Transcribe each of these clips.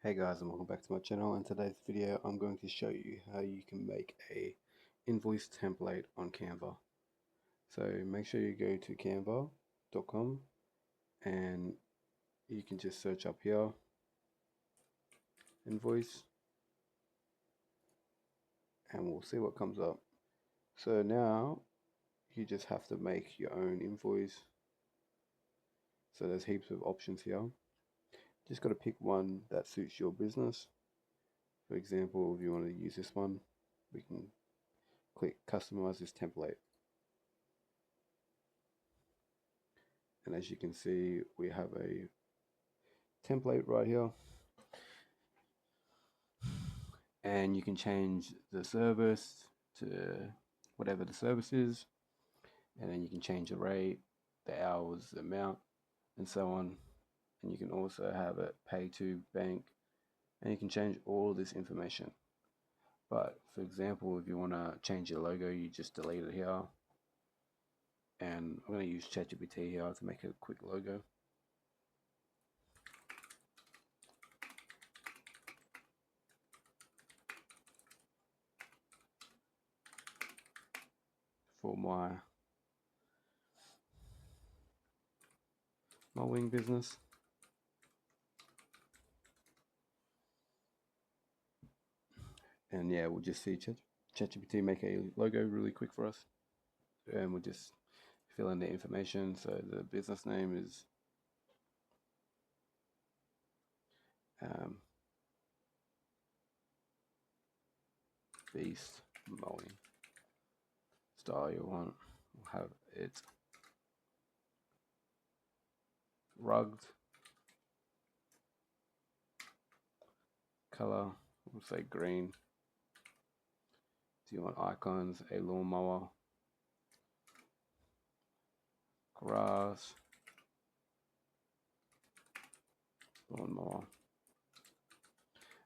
Hey guys, and welcome back to my channel. In today's video I'm going to show you how you can make a invoice template on Canva. So make sure you go to canva.com and you can just search up here invoice and we'll see what comes up. So now you just have to make your own invoice. So there's heaps of options here. Just got to pick one that suits your business. For example, if you want to use this one, we can click customize this template. And as you can see, we have a template right here, and you can change the service to whatever the service is, and then you can change the rate, the hours, the amount, and so on. And you can also have it pay to bank, and you can change all this information. But for example, if you want to change your logo, you just delete it here, and I'm going to use ChatGPT here to make a quick logo. For my wing business. And yeah, we'll just see ChatGPT make a logo really quick for us, and we'll just fill in the information. So the business name is Beast Mowing. Style you want, we'll have it rugged. Color, we'll say green. Do you want icons? A lawnmower, grass, lawnmower.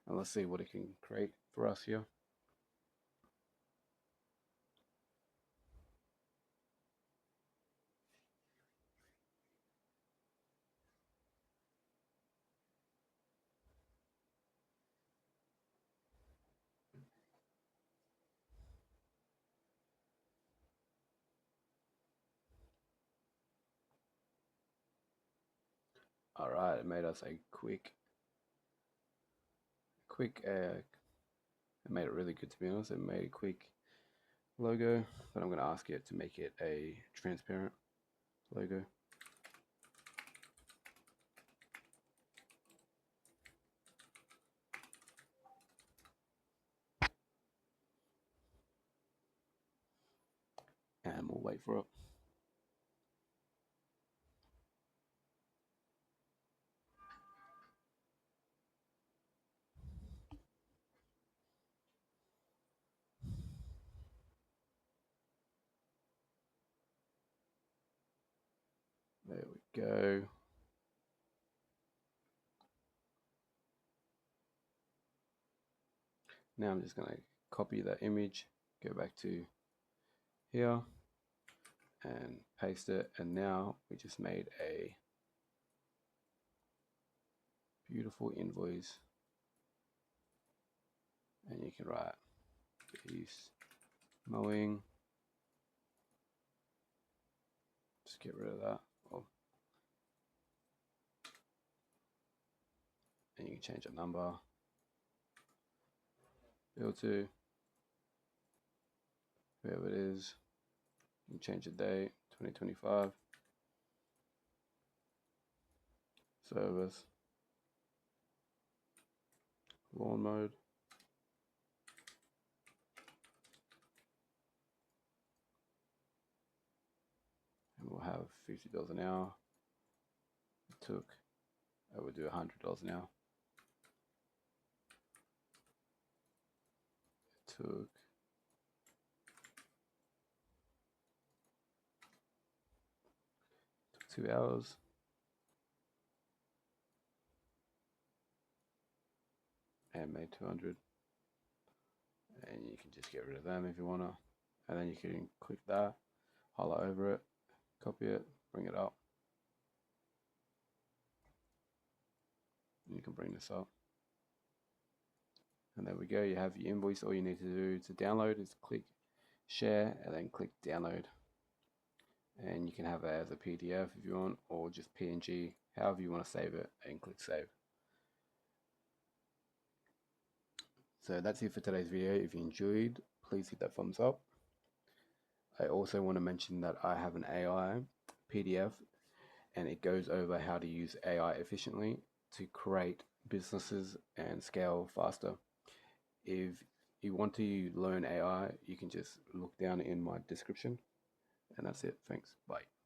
And let's see what it can create for us here. All right, it made us a quick. It made it really good, to be honest. It made a quick logo, but I'm going to ask it to make it a transparent logo. And we'll wait for it. There we go. Now I'm just going to copy that image, go back to here and paste it, and now we just made a beautiful invoice. And you can write Beast Mowing. Just get rid of that. And you can change a number. Bill to whoever it is. You can change the date, 2025. Service. Lawn mode. And we'll have $50 an hour. I would do $100 an hour. It took 2 hours. And made 200. And you can just get rid of them if you want to. And then you can click that, highlight over it, copy it, bring it up. And you can bring this up. And there we go, you have your invoice. All you need to do to download is click share and then click download. And you can have it as a PDF if you want, or just PNG, however you want to save it, and click save. So that's it for today's video. If you enjoyed, please hit that thumbs up. I also want to mention that I have an AI PDF, and it goes over how to use AI efficiently to create businesses and scale faster. If you want to learn AI, you can just look down in my description. And that's it. Thanks. Bye.